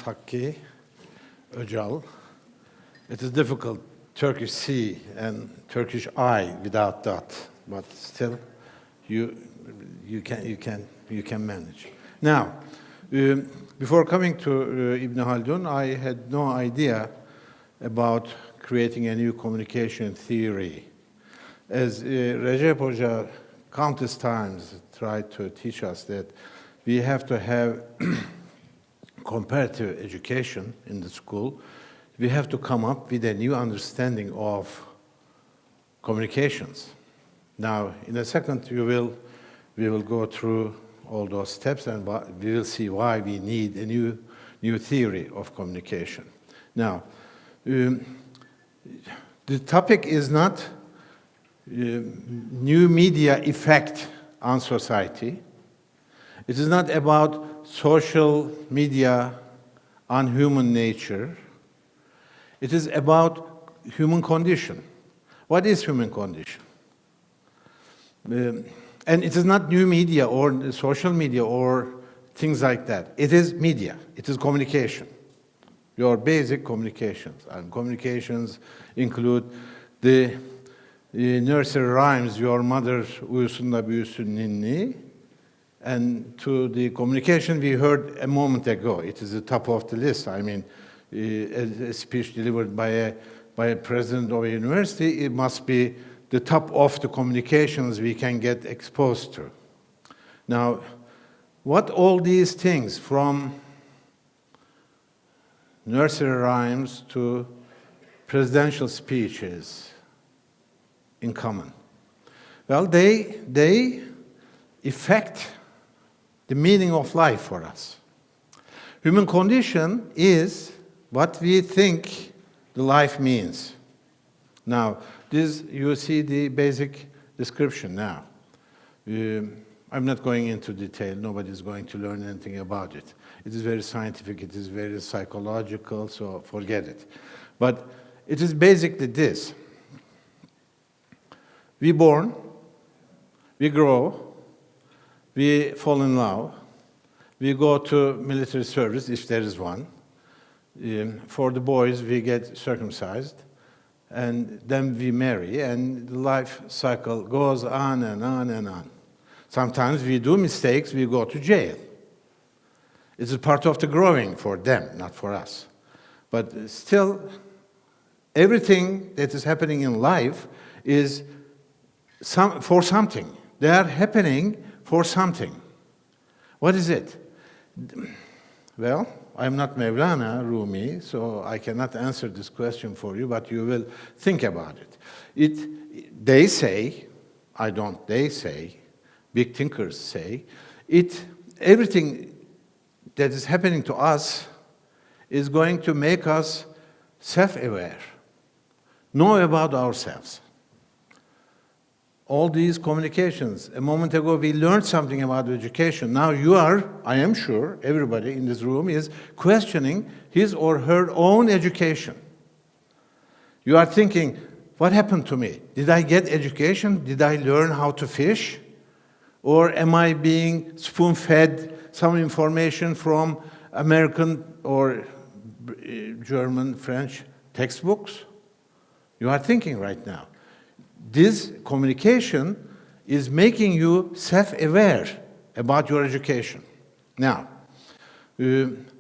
Hakkı Öcal. It is difficult, Turkish C and Turkish I without that, but still you can manage. Now, before coming to Ibn Haldun, I had no idea about creating a new communication theory. As Recep Hoca countless times tried to teach us that we have to have comparative education in the school, we have to come up with a new understanding of communications. Now, in a second, we will go through all those steps, and we will see why we need a new theory of communication. Now, the topic is not new media effect on society. It is not about social media on human nature. It is about human condition. What is human condition? And it is not new media or social media or things like that. It is media. It is communication. Your basic communications. And communications include the nursery rhymes, your mother uyusun da büyüsün ninni, and to the communication we heard a moment ago. It is the top of the list. I mean, a speech delivered by a president of a university, it must be the top of the communications we can get exposed to. Now, what all these things, from nursery rhymes to presidential speeches, in common? Well, they affect the meaning of life for us. Human condition is what we think the life means. Now, this, you see the basic description now. I'm not going into detail. Nobody's going to learn anything about it. It is very scientific. It is very psychological, so forget it. But it is basically this. We born, we grow, we fall in love, we go to military service, if there is one. For the boys, we get circumcised, and then we marry, and the life cycle goes on and on and on. Sometimes we do mistakes, we go to jail. It's a part of the growing for them, not for us. But still, everything that is happening in life is for something. They are happening for something. What is it? Well, I'm not Mevlana Rumi, so I cannot answer this question for you, but you will think about it. They say, they say, big thinkers say, everything that is happening to us is going to make us self-aware, know about ourselves. All these communications. A moment ago, we learned something about education. Now you are, I am sure, everybody in this room is questioning his or her own education. You are thinking, what happened to me? Did I get education? Did I learn how to fish? Or am I being spoon-fed some information from American or German, French textbooks? You are thinking right now. This communication is making you self-aware about your education. Now,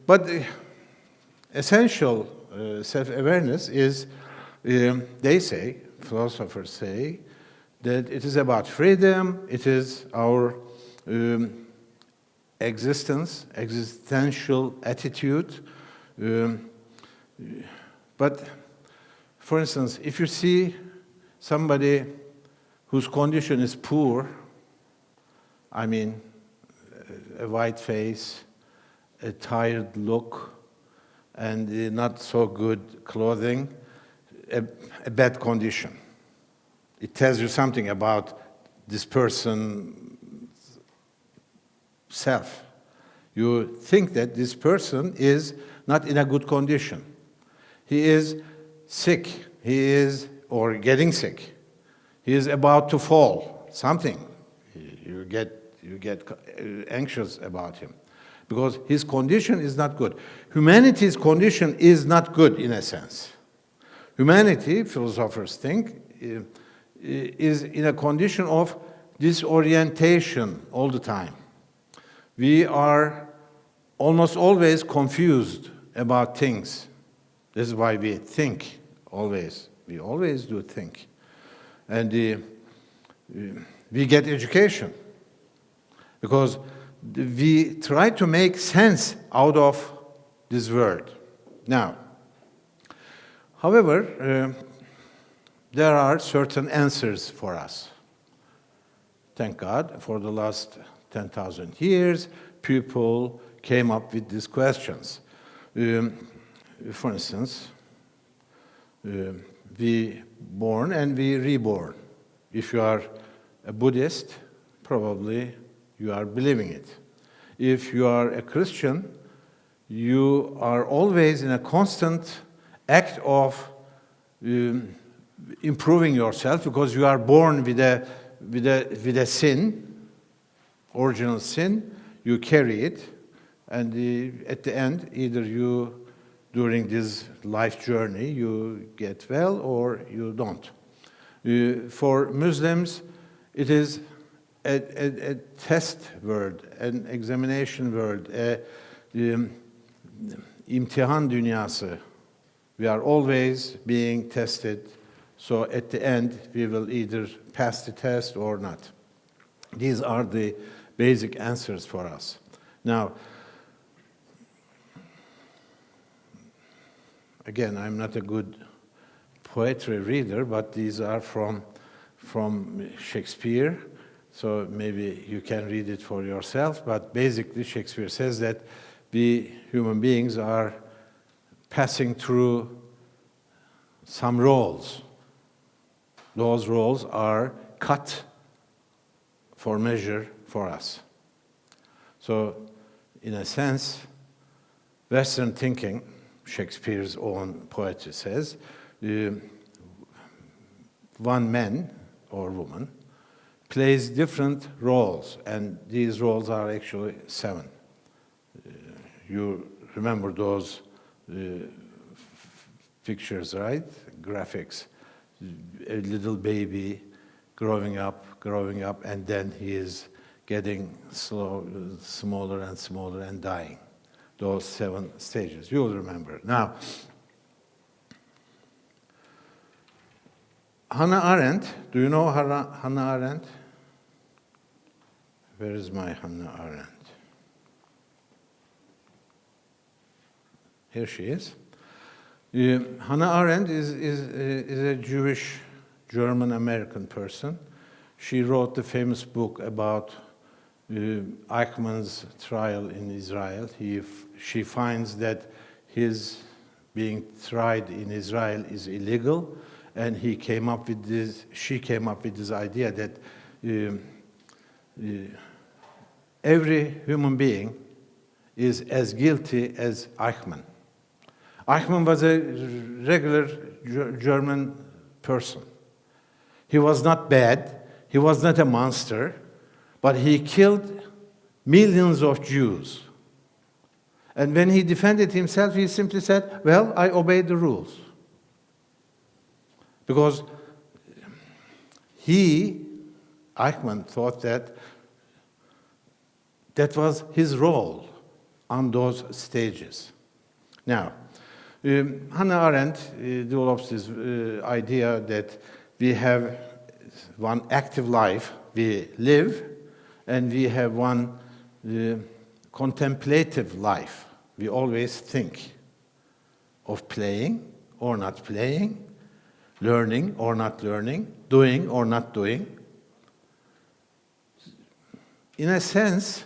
but essential self-awareness is, they say, philosophers say, that it is about freedom, it is our existential attitude. But, for instance, if you see somebody whose condition is poor, I mean, a white face, a tired look, and not so good clothing, a bad condition. It tells you something about this person's self. You think that this person is not in a good condition. He is sick. He is or getting sick. He is about to fall, something. You get anxious about him. because his condition is not good. Humanity's condition is not good in a sense. Humanity, philosophers think, is in a condition of disorientation all the time. We are almost always confused about things. This is why we think always. We always do think. And we get education because we try to make sense out of this world. Now, however, there are certain answers for us. Thank God, for the last 10,000 years, people came up with these questions. For instance, we born and we reborn. If you are a Buddhist, probably you are believing it. If you are a Christian, you are always in a constant act of improving yourself because you are born with a sin, original sin. You carry it, and at the end, either you, during this life journey, you get well or you don't. For Muslims, it is a test word, an examination word, imtihan dünyası. We are always being tested, so at the end, we will either pass the test or not. These are the basic answers for us. Now, again, I'm not a good poetry reader, but these are from Shakespeare, so maybe you can read it for yourself. But basically, Shakespeare says that we human beings are passing through some roles. Those roles are cut for measure for us. So, in a sense, Western thinking, Shakespeare's own poetry says, one man or woman plays different roles, and these roles are actually 7. You remember those pictures, right? Graphics. A little baby growing up, and then he is getting smaller and smaller and dying. Those 7 stages, you will remember. Now, Hannah Arendt, do you know Hannah Arendt? Where is my Hannah Arendt? Here she is. Hannah Arendt is a Jewish German-American person. She wrote the famous book about Eichmann's trial in Israel. She finds that his being tried in Israel is illegal, and she came up with this idea that every human being is as guilty as Eichmann. Eichmann was a regular German person. He was not bad, he was not a monster, but he killed millions of Jews. And when he defended himself, he simply said, well, I obeyed the rules. Because Eichmann, thought that was his role on those stages. Now, Hannah Arendt develops this idea that we have one active life, we live, and we have one contemplative life. We always think of playing or not playing, learning or not learning, doing or not doing. In a sense,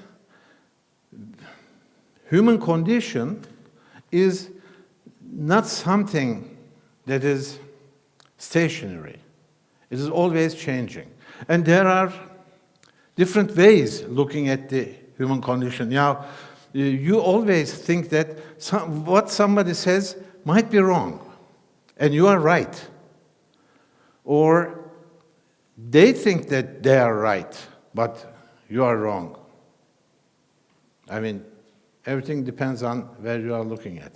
human condition is not something that is stationary. It is always changing. And there are different ways looking at the human condition. Now, you always think that what somebody says might be wrong, and you are right. Or they think that they are right, but you are wrong. I mean, Everything depends on where you are looking at.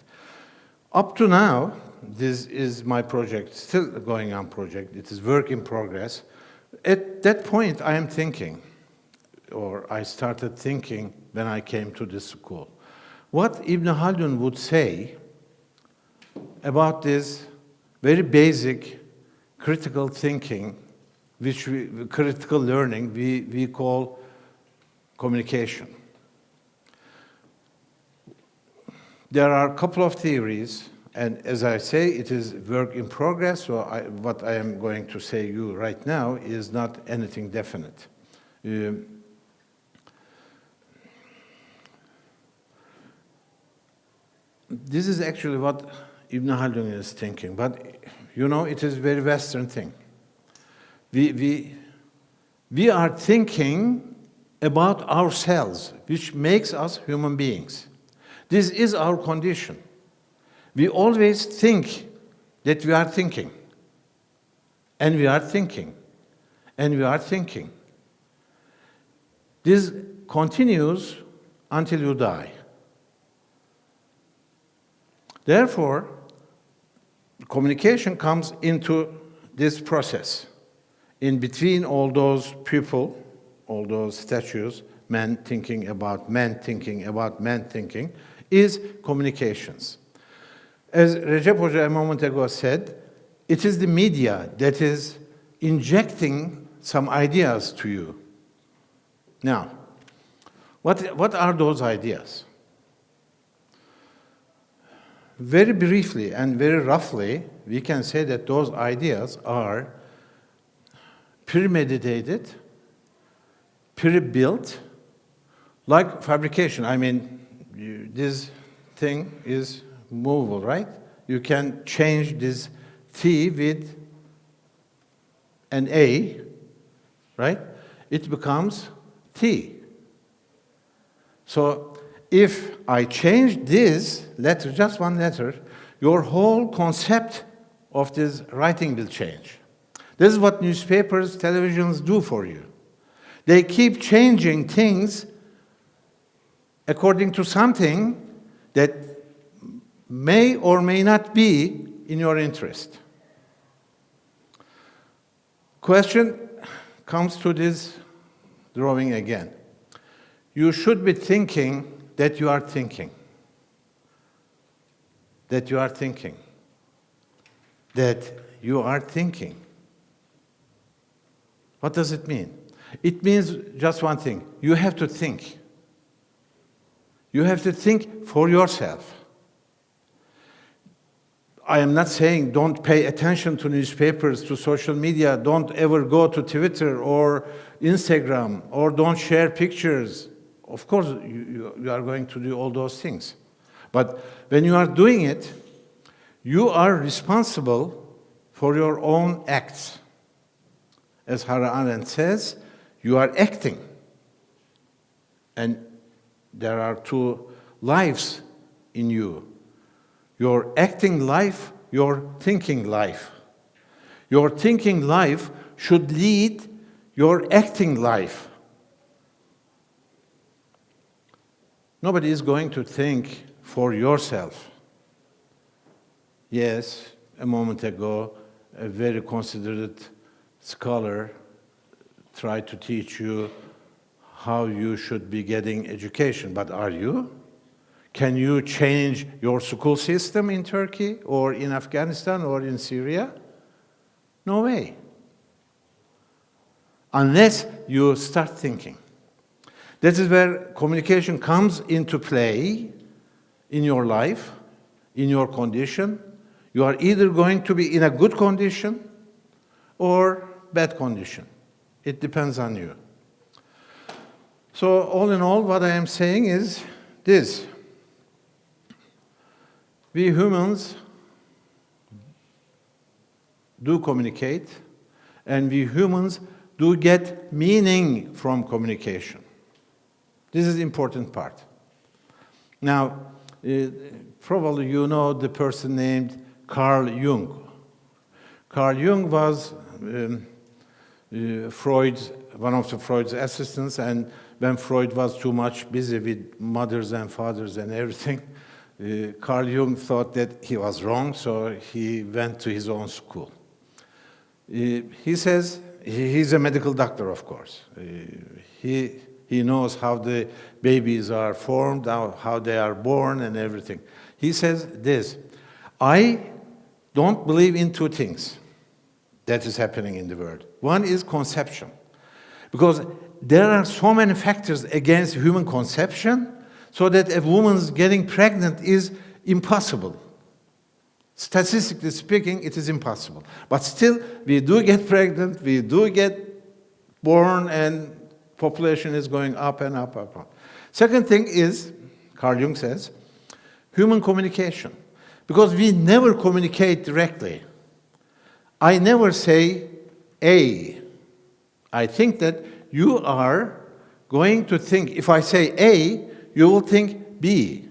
Up to now, this is my project, still going on project. It is work in progress. At that point, I am thinking, or I started thinking when I came to this school. What Ibn Haldun would say about this very basic critical thinking, critical learning, we call communication. There are a couple of theories, and as I say, it is work in progress, so what I am going to say you right now is not anything definite. This is actually what Ibn Haldun is thinking, but you know, it is a very Western thing. We are thinking about ourselves, which makes us human beings. This is our condition. We always think that we are thinking, and we are thinking, and we are thinking. This continues until you die. Therefore, communication comes into this process. In between all those people, all those statues, men thinking about men thinking about men thinking, is communications. As Recep Hoca a moment ago said, it is the media that is injecting some ideas to you. Now, what are those ideas? Very briefly and very roughly, we can say that those ideas are premeditated, pre-built, like fabrication. I mean, this thing is movable, right? You can change this T with an A, right? It becomes T. So if I change this letter, just one letter, your whole concept of this writing will change. This is what newspapers, televisions do for you. They keep changing things according to something that may or may not be in your interest. Question comes to this drawing again. You should be thinking that you are thinking. That you are thinking. That you are thinking. What does it mean? It means just one thing. You have to think. You have to think for yourself. I am not saying don't pay attention to newspapers, to social media, don't ever go to Twitter or Instagram, or don't share pictures. Of course, you are going to do all those things. But when you are doing it, you are responsible for your own acts. As Hannah Arendt says, you are acting. And there are two lives in you. Your acting life, your thinking life. Your thinking life should lead your acting life. Nobody is going to think for yourself. Yes, a moment ago, a very considerate scholar tried to teach you how you should be getting education, but are you? Can you change your school system in Turkey or in Afghanistan or in Syria? No way. Unless you start thinking. This is where communication comes into play in your life, in your condition. You are either going to be in a good condition or bad condition. It depends on you. So all in all, what I am saying is this. We humans do communicate, and we humans do get meaning from communication. This is the important part. Now, probably you know the person named Carl Jung. Carl Jung was one of Freud's assistants, and when Freud was too much busy with mothers and fathers and everything, Carl Jung thought that he was wrong, so he went to his own school. He says, he's a medical doctor, of course. He knows how the babies are formed, how they are born and everything. He says this, I don't believe in two things that is happening in the world. One is conception, because there are so many factors against human conception, so that a woman's getting pregnant is impossible. Statistically speaking, it is impossible. But still, we do get pregnant, we do get born, and population is going up and up and up. Second thing is, Carl Jung says, human communication. Because we never communicate directly. I never say A. I think that you are going to think, if I say A, you will think B.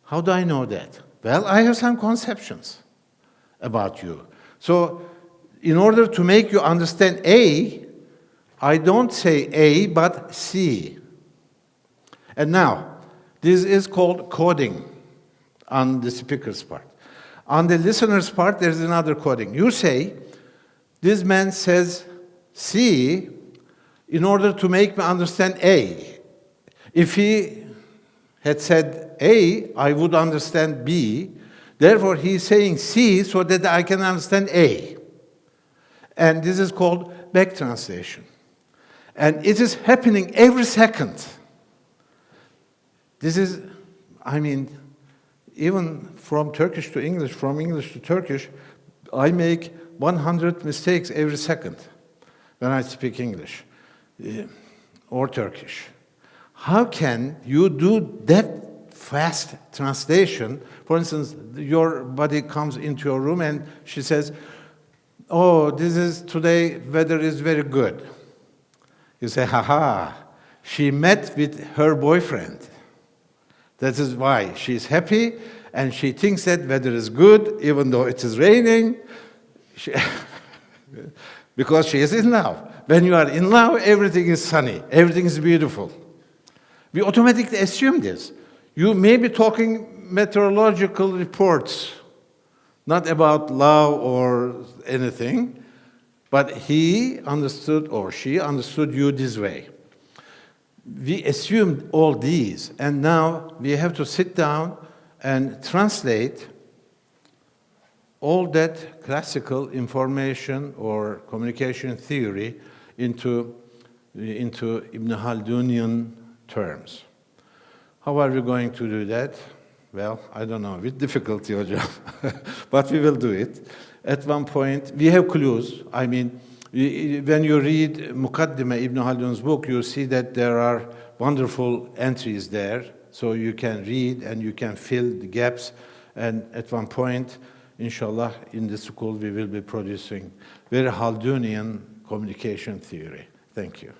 How do I know that? Well, I have some conceptions about you. So, in order to make you understand A, I don't say A, but C. And now, this is called coding on the speaker's part. On the listener's part, there's another coding. You say, this man says C in order to make me understand A. If he had said A, I would understand B. Therefore, he's saying C so that I can understand A. And this is called back translation. And it is happening every second. This is, I mean, even from Turkish to English, from English to Turkish, I make 100 mistakes every second when I speak English or Turkish. How can you do that fast translation? For instance, your buddy comes into your room and she says, oh, today weather is very good. You say, haha, she met with her boyfriend. That is why she's happy and she thinks that weather is good even though it is raining. Because she is in love. When you are in love, everything is sunny, everything is beautiful. We automatically assume this. You may be talking meteorological reports, not about love or anything, but he understood or she understood you this way. We assumed all these, and now we have to sit down and translate all that classical information or communication theory into Ibn Haldunian terms. How are we going to do that? Well, I don't know, with difficulty, Hocam, but we will do it. At one point, we have clues. I mean, when you read Mukaddime, Ibn Haldun's book, you see that there are wonderful entries there, so you can read and you can fill the gaps. And at one point, inshallah, in the school, we will be producing very Haldunian communication theory. Thank you.